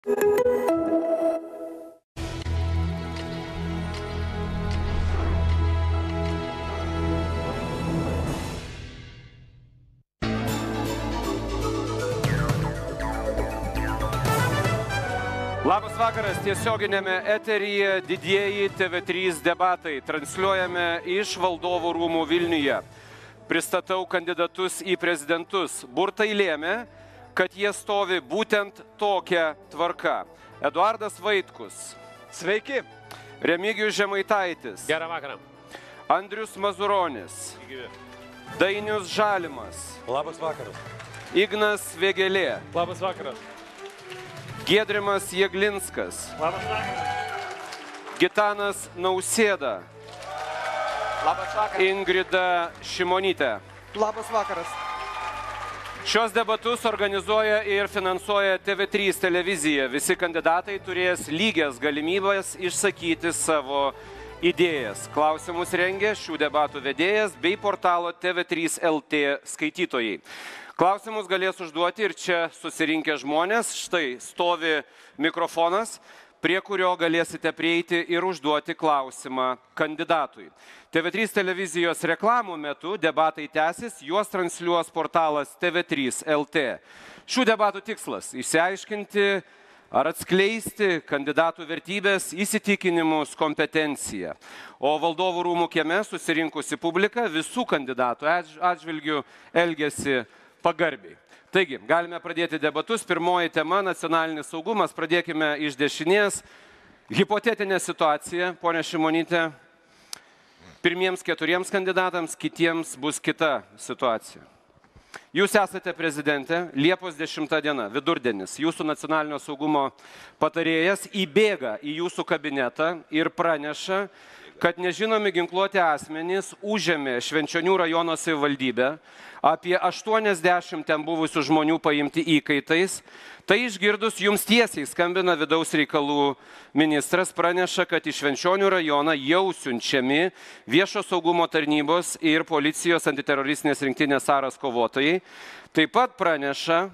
Labas vakaras, tiesioginėme eteryje didieji TV3 debatai. Transliuojame iš Valdovų rūmų Vilniuje. Pristatau kandidatus į prezidentus. Burtai lėmė, kad jie stovi būtent tokia tvarka. Eduardas Vaitkus. Sveiki. Remigijus Žemaitaitis. Gerą vakarą. Andrius Mazuronis. Dainius Žalimas. Labas vakaras. Ignas Vėgėlė. Labas vakaras. Giedrimas Jeglinskas. Labas vakaras. Gitanas Nausėda. Labas vakaras. Ingrida Šimonytė. Labas vakaras. Šios debatus organizuoja ir finansuoja TV3 televizija. Visi kandidatai turės lygias galimybės išsakyti savo idėjas. Klausimus rengia šių debatų vedėjas bei portalo TV3 LT skaitytojai. Klausimus galės užduoti ir čia susirinkę žmonės. Štai stovi mikrofonas, prie kurio galėsite prieiti ir užduoti klausimą kandidatui. TV3 televizijos reklamų metu debatai tęsis, juos transliuos portalas TV3 LT. Šių debatų tikslas – išsiaiškinti ar atskleisti kandidatų vertybės, įsitikinimus, kompetenciją. O Valdovų rūmų kieme susirinkusi publika visų kandidatų atžvilgių elgiasi pagarbiai. Taigi, galime pradėti debatus. Pirmoji tema – nacionalinis saugumas. Pradėkime iš dešinės. Hipotetinė situacija, ponia Šimonytė, pirmiems 4 kandidatams, kitiems bus kita situacija. Jūs esate prezidentė, Liepos 10 diena, vidurdienis. Jūsų nacionalinio saugumo patarėjas įbėga į jūsų kabinetą ir praneša, kad nežinomi ginkluoti asmenys užėmė Švenčionių rajono savivaldybę, apie 80 ten buvusių žmonių paimti įkaitais. Tai išgirdus jums tiesiai skambina vidaus reikalų ministras, praneša, kad į Švenčionių rajoną jau siunčiami viešo saugumo tarnybos ir policijos antiteroristinės rinktinės Aras kovotojai. Taip pat praneša,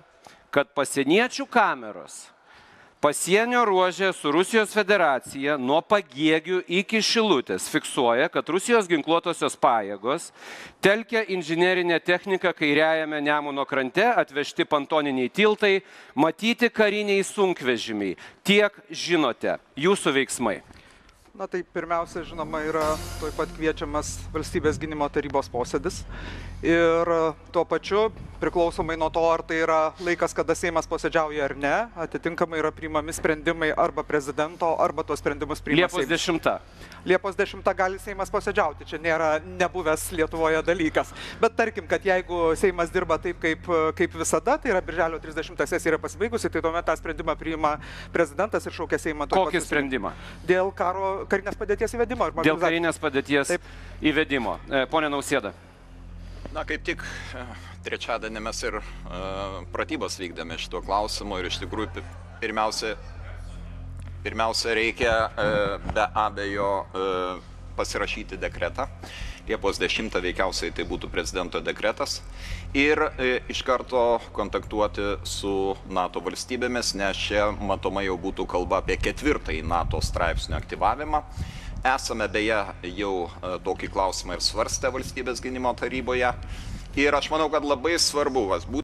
kad pasieniečių kameros pasienio ruože su Rusijos federacija nuo Pagėgių iki Šilutės fiksuoja, kad Rusijos ginkluotosios pajėgos telkia inžinerinę techniką kairiajame Nemuno krante, atvežti pontoniniai tiltai, matyti kariniai sunkvežimiai. Tiek žinote, jūsų veiksmai. Na tai pirmiausia, žinoma, yra tuoj pat kviečiamas Valstybės gynimo tarybos posėdis. Ir tuo pačiu, priklausomai nuo to, ar tai yra laikas, kada Seimas posėdžiauja ar ne, atitinkamai yra priimami sprendimai arba prezidento, arba tuos sprendimus priima Liepos 10. Liepos 10 gali Seimas posėdžiauti. Čia nėra nebuvęs Lietuvoje dalykas. Bet tarkim, kad jeigu Seimas dirba taip, kaip visada, tai yra birželio 30 sesija yra pasibaigusi, tai tuomet tą sprendimą priima prezidentas ir šaukia Seimą. Kokį sprendimą? Dėl karinės padėties įvedimo. Dėl karinės padėties įvedimo. Pone Nausėda. Na, kaip tik trečiadienį mes ir pratybas vykdėme šituo klausimu ir iš tikrųjų pirmiausia reikia be abejo pasirašyti dekretą. Liepos 10 veikiausiai tai būtų prezidento dekretas ir iš karto kontaktuoti su NATO valstybėmis, nes čia matomai jau būtų kalba apie 4 NATO straipsnio aktyvavimą. Esame beje jau tokį klausimą ir svarstę Valstybės gynimo taryboje. Ir aš manau, kad labai svarbu